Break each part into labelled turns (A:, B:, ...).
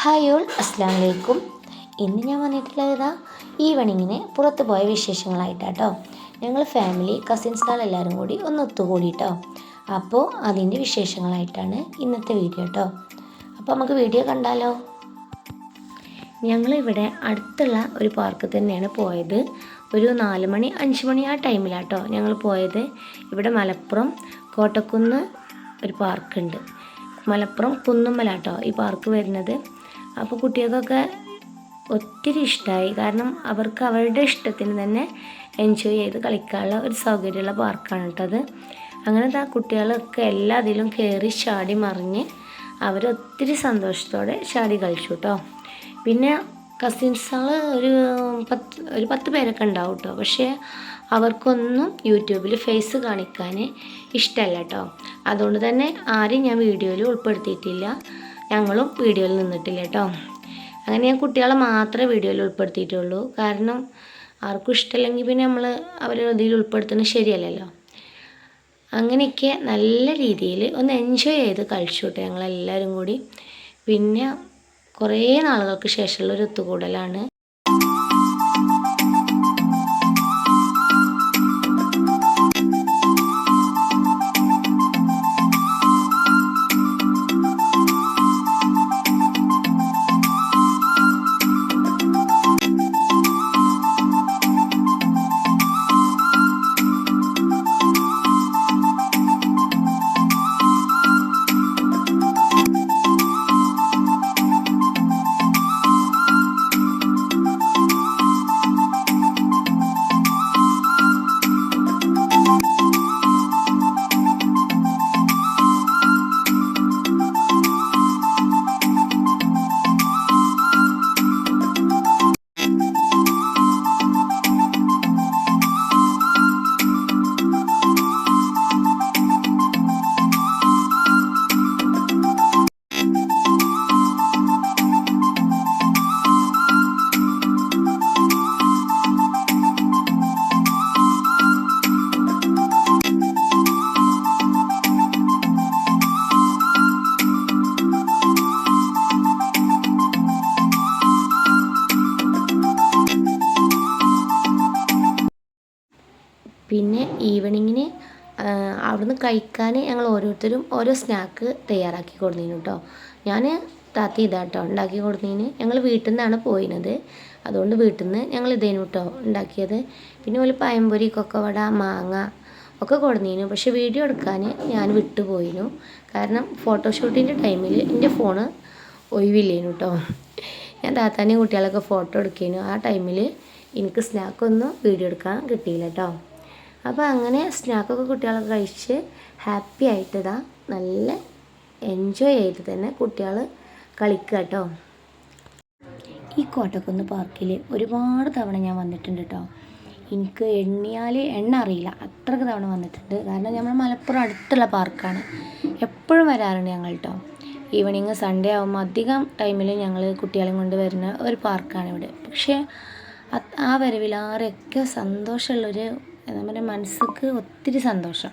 A: Hi all, അസ്സാം വലൈക്കും. ഇന്ന് ഞാൻ വന്നിട്ടുള്ളത് ഈവനിങ്ങിന് പുറത്ത് പോയ വിശേഷങ്ങളായിട്ടാട്ടോ. ഞങ്ങൾ ഫാമിലി കസിൻസുകളെല്ലാവരും കൂടി ഒന്ന് ഒത്തുകൂടിട്ടോ. അപ്പോൾ അതിൻ്റെ വിശേഷങ്ങളായിട്ടാണ് ഇന്നത്തെ വീഡിയോ കേട്ടോ. അപ്പോൾ നമുക്ക് വീഡിയോ കണ്ടാലോ. ഞങ്ങളിവിടെ അടുത്തുള്ള ഒരു പാർക്ക് തന്നെയാണ് പോയത്. ഒരു 4 മണി 5 മണി ആ ടൈമിലാട്ടോ ഞങ്ങൾ പോയത്. ഇവിടെ മലപ്പുറം കോട്ടക്കുന്ന് ഒരു പാർക്കുണ്ട്. മലപ്പുറം കുന്നുമ്മലാട്ടോ ഈ പാർക്ക് വരുന്നത്. അപ്പോൾ കുട്ടികൾക്കൊക്കെ ഒത്തിരി ഇഷ്ടമായി. കാരണം അവർക്ക് അവരുടെ ഇഷ്ടത്തിന് തന്നെ എൻജോയ് ചെയ്ത് കളിക്കാനുള്ള ഒരു സൗകര്യമുള്ള പാർക്കാണ് കേട്ടോ അത്. അങ്ങനെ കുട്ടികളൊക്കെ എല്ലാത്തിലും കയറി ചാടി മറിഞ്ഞ് അവരൊത്തിരി സന്തോഷത്തോടെ ചാടി കളിച്ചു കേട്ടോ. പിന്നെ കസിൻസുകൾ ഒരു 10 പേരൊക്കെ ഉണ്ടാവും കേട്ടോ. പക്ഷേ അവർക്കൊന്നും യൂട്യൂബിൽ ഫേസ് കാണിക്കാൻ ഇഷ്ടമല്ല കേട്ടോ. അതുകൊണ്ട് തന്നെ ആരെയും ഞാൻ വീഡിയോയിൽ ഉൾപ്പെടുത്തിയിട്ടില്ല. ഞങ്ങളും വീഡിയോയിൽ നിന്നിട്ടില്ല കേട്ടോ. അങ്ങനെ ഞാൻ കുട്ടികളെ മാത്രമേ വീഡിയോയിൽ ഉൾപ്പെടുത്തിയിട്ടുള്ളൂ. കാരണം ആർക്കും ഇഷ്ടമല്ലെങ്കിൽ പിന്നെ നമ്മൾ അവരെ ഇതിൽ ഉൾപ്പെടുത്തുന്നത് ശരിയല്ലല്ലോ. അങ്ങനെയൊക്കെ നല്ല രീതിയിൽ ഒന്ന് എൻജോയ് ചെയ്ത് കളിച്ചു കേട്ടോ ഞങ്ങളെല്ലാവരും കൂടി. പിന്നെ കുറേ നാളുകൾക്ക് ശേഷമുള്ളൊരു ഒത്തുകൂടലാണ്. പിന്നെ ഈവനിങ്ങിന് അവിടുന്ന് കഴിക്കാൻ ഞങ്ങൾ ഓരോരുത്തരും ഓരോ സ്നാക്ക് തയ്യാറാക്കി കൊടുത്തിരുന്നു കേട്ടോ. ഞാൻ താത്തി ഇതാട്ടോ ഉണ്ടാക്കി കൊടുത്തതിന്. ഞങ്ങൾ വീട്ടിൽ നിന്നാണ് പോയിരുന്നത്. അതുകൊണ്ട് വീട്ടിൽ നിന്ന് ഞങ്ങൾ ഇതേനു കേട്ടോ ഉണ്ടാക്കിയത്. പിന്നെ ഒരു പഴംപൊരി, കൊക്കവട, മാങ്ങ ഒക്കെ കൊടുത്തിരുന്നു. പക്ഷേ വീഡിയോ എടുക്കാൻ ഞാൻ വിട്ടുപോയിരുന്നു. കാരണം ഫോട്ടോഷൂട്ടിൻ്റെ ടൈമിൽ എൻ്റെ ഫോണ് ഒഴിവില്ലേനു കേട്ടോ. ഞാൻ താത്താനെയും കുട്ടികളൊക്കെ ഫോട്ടോ എടുക്കേനു. ആ ടൈമിൽ എനിക്ക് സ്നാക്കൊന്നും വീഡിയോ എടുക്കാൻ കിട്ടിയില്ല കേട്ടോ. അപ്പോൾ അങ്ങനെ സ്നാക്കൊക്കെ കുട്ടികളൊക്കെ കഴിച്ച് ഹാപ്പി ആയിട്ട് നല്ല എൻജോയ് ചെയ്ത് തന്നെ കുട്ടികൾ കളിക്കുക കേട്ടോ. ഈ കോട്ടക്കുന്ന് പാർക്കിൽ ഒരുപാട് തവണ ഞാൻ വന്നിട്ടുണ്ട് കേട്ടോ. എനിക്ക് എണ്ണ അറിയില്ല, അത്രയ്ക്ക് തവണ വന്നിട്ടുണ്ട്. കാരണം നമ്മൾ മലപ്പുറം അടുത്തുള്ള പാർക്കാണ്. എപ്പോഴും വരാറുണ്ട് ഞങ്ങൾ കേട്ടോ. ഈവനിങ് സൺഡേ ആകുമ്പോൾ അധികം ടൈമിൽ ഞങ്ങൾ കുട്ടികളെയും കൊണ്ട് വരുന്ന ഒരു പാർക്കാണ് ഇവിടെ. പക്ഷേ ആ വരവിലാറൊക്കെ സന്തോഷമുള്ളൊരു നമ്മുടെ മനസ്സിക്ക് ഒത്തിരി സന്തോഷം.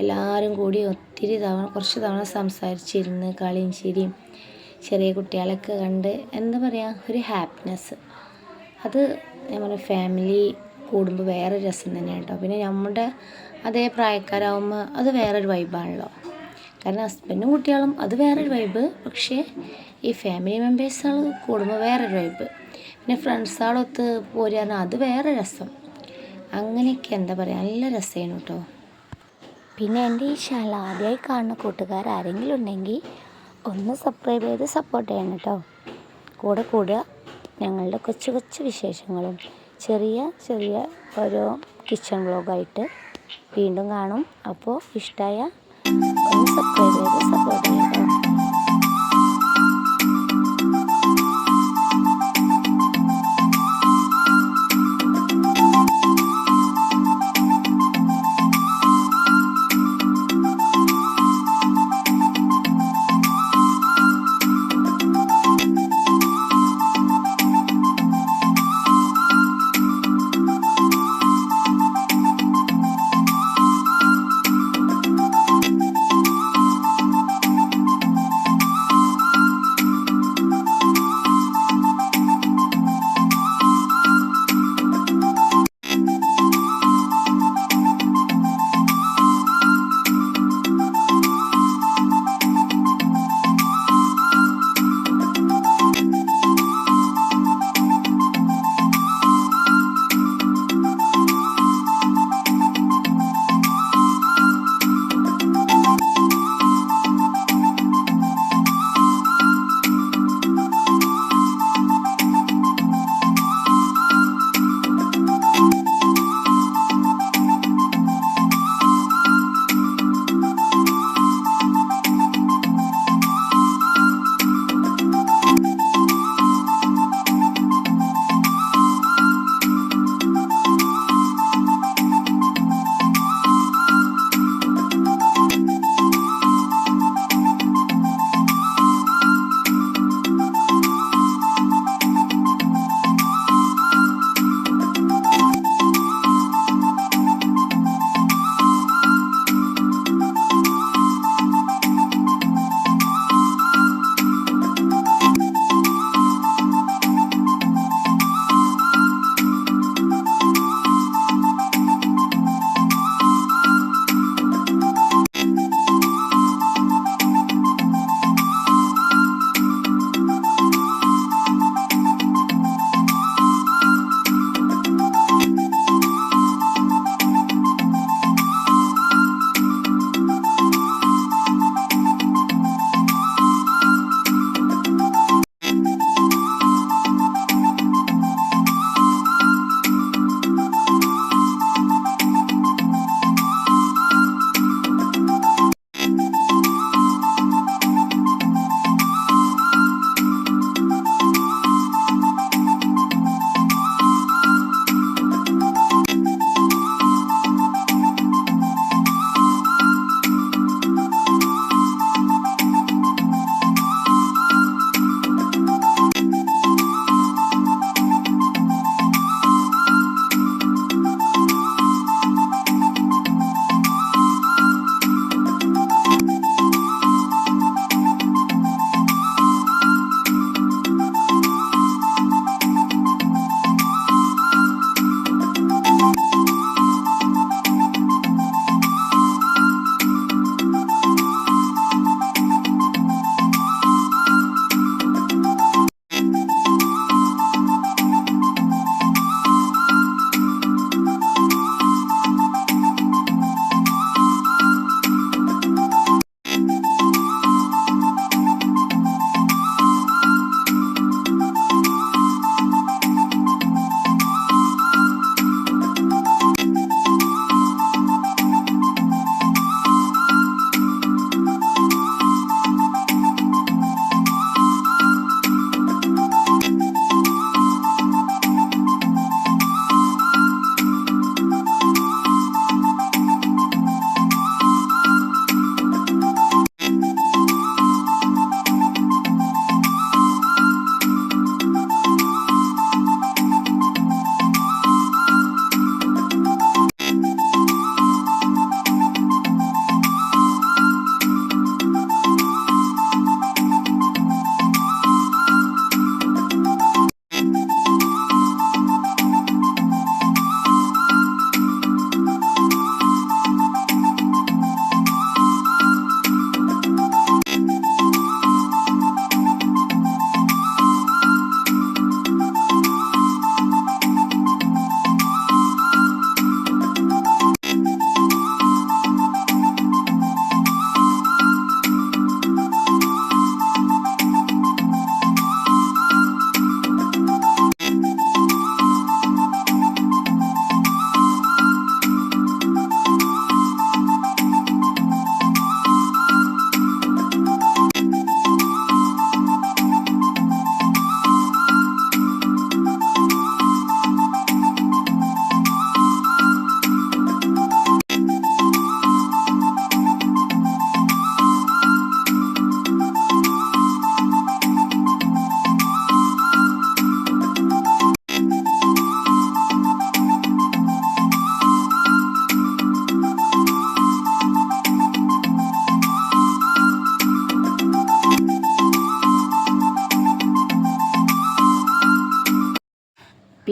A: എല്ലാവരും കൂടി ഒത്തിരി കുറച്ച് തവണ സംസാരിച്ചിരുന്ന് കളിയും ചിരിയും ചെറിയ കുട്ടികളൊക്കെ കണ്ട് എന്താ പറയുക, ഒരു ഹാപ്പിനെസ്. അത് നമ്മുടെ ഫാമിലി കൂടുമ്പോൾ വേറെ രസം തന്നെയാണ് കേട്ടോ. പിന്നെ നമ്മുടെ അതേ പ്രായക്കാരാകുമ്പോൾ അത് വേറൊരു വൈബാണല്ലോ. കാരണം ഹസ്ബൻഡും കുട്ടികളും അത് വേറൊരു വൈബ്. പക്ഷേ ഈ ഫാമിലി മെമ്പേഴ്സുകൾ കൂടുമ്പോൾ വേറൊരു വൈബ്. പിന്നെ ഫ്രണ്ട്സുകളൊത്ത് പോരുക അത് വേറെ രസം. അങ്ങനെയൊക്കെ എന്താ പറയുക, നല്ല രസമാണ് കേട്ടോ. പിന്നെ എൻ്റെ ഈ ചാനൽ ആദ്യമായി കാണുന്ന കൂട്ടുകാർ ആരെങ്കിലും ഉണ്ടെങ്കിൽ ഒന്ന് സബ്സ്ക്രൈബ് ചെയ്ത് സപ്പോർട്ട് ചെയ്യണം കേട്ടോ. കൂടെ കൂടുക. ഞങ്ങളുടെ കൊച്ചു കൊച്ചു വിശേഷങ്ങളും ചെറിയ ഓരോ കിച്ചൺ വ്ലോഗായിട്ട് വീണ്ടും കാണും. അപ്പോൾ ഇഷ്ടമായ ഒന്ന് സബ്സ്ക്രൈബ് ചെയ്ത് സപ്പോർട്ട് ചെയ്യണം കേട്ടോ.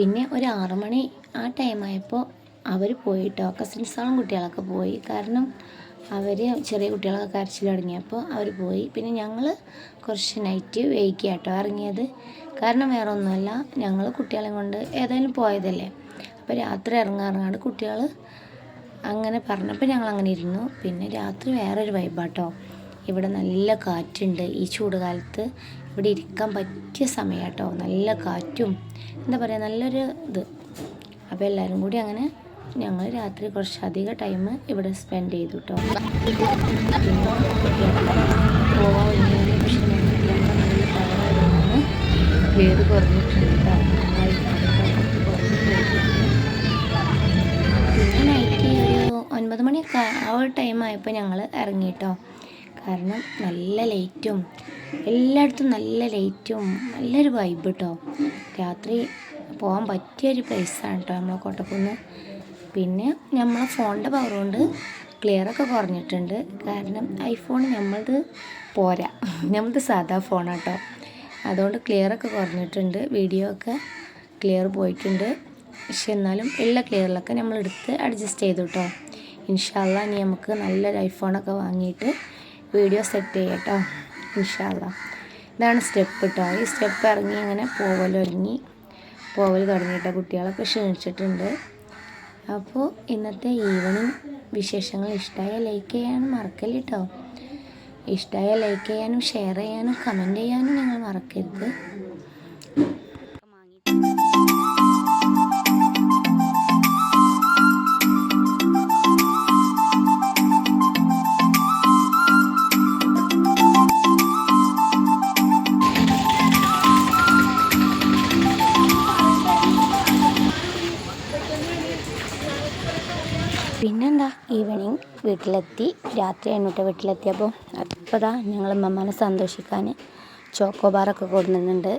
A: പിന്നെ ഒരു 6 മണി ആ ടൈമായപ്പോൾ അവർ പോയിട്ടോ, കസിൻസാളും കുട്ടികളൊക്കെ പോയി. കാരണം അവർ ചെറിയ കുട്ടികളൊക്കെ കരച്ചിൽ തുടങ്ങിയപ്പോൾ അവർ പോയി. പിന്നെ ഞങ്ങൾ കുറച്ച് നൈറ്റ് വൈകിയാട്ടോ ഇറങ്ങിയത്. കാരണം വേറെ ഒന്നുമല്ല, ഞങ്ങൾ കുട്ടികളെയും കൊണ്ട് ഏതായാലും പോയതല്ലേ, അപ്പോൾ രാത്രി ഇറങ്ങാറുണ്ട് കുട്ടികൾ അങ്ങനെ പറഞ്ഞപ്പോൾ ഞങ്ങൾ അങ്ങനെ ഇരുന്നു. പിന്നെ രാത്രി വേറൊരു വൈബാട്ടോ. ഇവിടെ നല്ല കാറ്റുണ്ട്. ഈ ചൂട് കാലത്ത് ഇവിടെ ഇരിക്കാൻ പറ്റിയ സമയമാട്ടോ. നല്ല കാറ്റും എന്താ പറയുക, നല്ലൊരു ഇത്. അപ്പോൾ എല്ലാവരും കൂടി അങ്ങനെ ഞങ്ങൾ രാത്രി കുറച്ചധികം ടൈം ഇവിടെ സ്പെൻഡ് ചെയ്തു കേട്ടോ. പക്ഷേ വേര് കുറഞ്ഞിട്ടുണ്ട്. പിന്നെ നൈറ്റ് ഒരു 9 മണിയൊക്കെ ആ ഒരു ടൈമായപ്പോൾ ഞങ്ങൾ ഇറങ്ങിയിട്ടോ. കാരണം നല്ല ലൈറ്റും എല്ലായിടത്തും നല്ല ലൈറ്റും നല്ലൊരു വൈബ് കേട്ടോ. രാത്രി പോകാൻ പറ്റിയൊരു പ്ലേസാണ് കേട്ടോ നമ്മളെ കോട്ടക്കുന്ന്. പിന്നെ നമ്മളെ ഫോണിൻ്റെ പവർ കൊണ്ട് ക്ലിയറൊക്കെ കുറഞ്ഞിട്ടുണ്ട്. കാരണം ഐഫോൺ നമ്മളത് പോരാ, നമ്മളത് സാധാ ഫോണാണ് കേട്ടോ. അതുകൊണ്ട് ക്ലിയറൊക്കെ കുറഞ്ഞിട്ടുണ്ട്, വീഡിയോ ഒക്കെ ക്ലിയർ പോയിട്ടുണ്ട്. പക്ഷെ എന്നാലും എല്ലാ ക്ലിയറിലൊക്കെ നമ്മൾ എടുത്ത് അഡ്ജസ്റ്റ് ചെയ്തു കേട്ടോ. ഇൻഷാ അല്ലാഹ് ഇനി നമുക്ക് നല്ലൊരു ഐഫോണൊക്കെ വാങ്ങിയിട്ട് വീഡിയോ സെറ്റ് ചെയ്യാം കേട്ടോ, ഇൻഷാ അല്ലാഹ്. ഇതാണ് സ്റ്റെപ്പ് കേട്ടോ. ഈ സ്റ്റെപ്പ് ഇറങ്ങി ഇങ്ങനെ പോവൽ തുടങ്ങിയിട്ടോ. കുട്ടികളൊക്കെ ക്ഷീണിച്ചിട്ടുണ്ട്. അപ്പോൾ ഇന്നത്തെ ഈവനിങ് വിശേഷങ്ങൾ ഇഷ്ടമായ ലൈക്ക് ചെയ്യാനും മറക്കല്ല കേട്ടോ. ഇഷ്ടമായ ലൈക്ക് ചെയ്യാനും ഷെയർ ചെയ്യാനും കമൻറ്റ് ചെയ്യാനും നിങ്ങൾ മറക്കരുത്. പിന്നെന്താ, ഈവനിങ് വീട്ടിലെത്തി. രാത്രിയാണ് കേട്ടോ വീട്ടിലെത്തിയപ്പോൾ. അപ്പോൾ ഞങ്ങൾ അമ്മമ്മനെ സന്തോഷിക്കാൻ ചോക്കോബാറൊക്കെ കൊടുക്കുന്നുണ്ട്.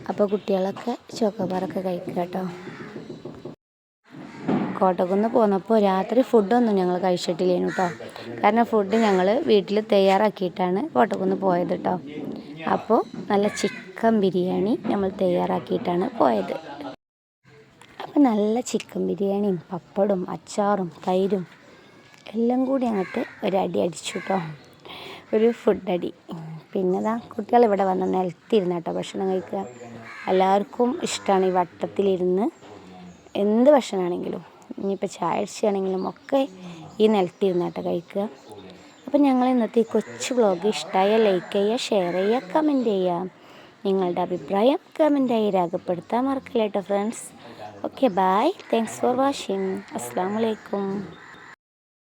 A: അപ്പോൾ കുട്ടികളൊക്കെ ചോക്കോബാറൊക്കെ കഴിക്കുക കേട്ടോ. കോട്ടക്കുന്ന് പോന്നപ്പോൾ രാത്രി ഫുഡൊന്നും ഞങ്ങൾ കഴിച്ചിട്ടില്ലേനു കേട്ടോ. കാരണം ഫുഡ് ഞങ്ങൾ വീട്ടിൽ തയ്യാറാക്കിയിട്ടാണ് കോട്ടക്കുന്ന് പോയത് കേട്ടോ. അപ്പോൾ നല്ല ചിക്കൻ ബിരിയാണി നമ്മൾ തയ്യാറാക്കിയിട്ടാണ് പോയത്. അപ്പോൾ നല്ല ചിക്കൻ ബിരിയാണിയും പപ്പടും അച്ചാറും തൈരും എല്ലാം കൂടി അങ്ങോട്ട് ഒരടി അടിച്ചു കേട്ടോ, ഒരു ഫുഡ് അടി. പിന്നെ കുട്ടികൾ ഇവിടെ വന്ന് നിലത്തിരുന്ന് കേട്ടോ ഭക്ഷണം കഴിക്കുക. എല്ലാവർക്കും ഇഷ്ടമാണ് ഈ വട്ടത്തിലിരുന്ന് എന്ത് ഭക്ഷണമാണെങ്കിലും, ഇനിയിപ്പോൾ ചായ അടിച്ചാണെങ്കിലും ഒക്കെ ഈ നിലത്തിരുന്ന് കേട്ടോ കഴിക്കുക. അപ്പോൾ ഞങ്ങൾ ഇന്നത്തെ ഈ കൊച്ചു വ്ളോഗ് ഇഷ്ടമായ ലൈക്ക് ചെയ്യുക, ഷെയർ ചെയ്യുക, കമൻറ്റ് ചെയ്യുക. നിങ്ങളുടെ അഭിപ്രായം കമൻറ്റായി രേഖപ്പെടുത്താൻ മറക്കില്ല കേട്ടോ friends. Okay, bye. Thanks for watching. Assalamu alaikum.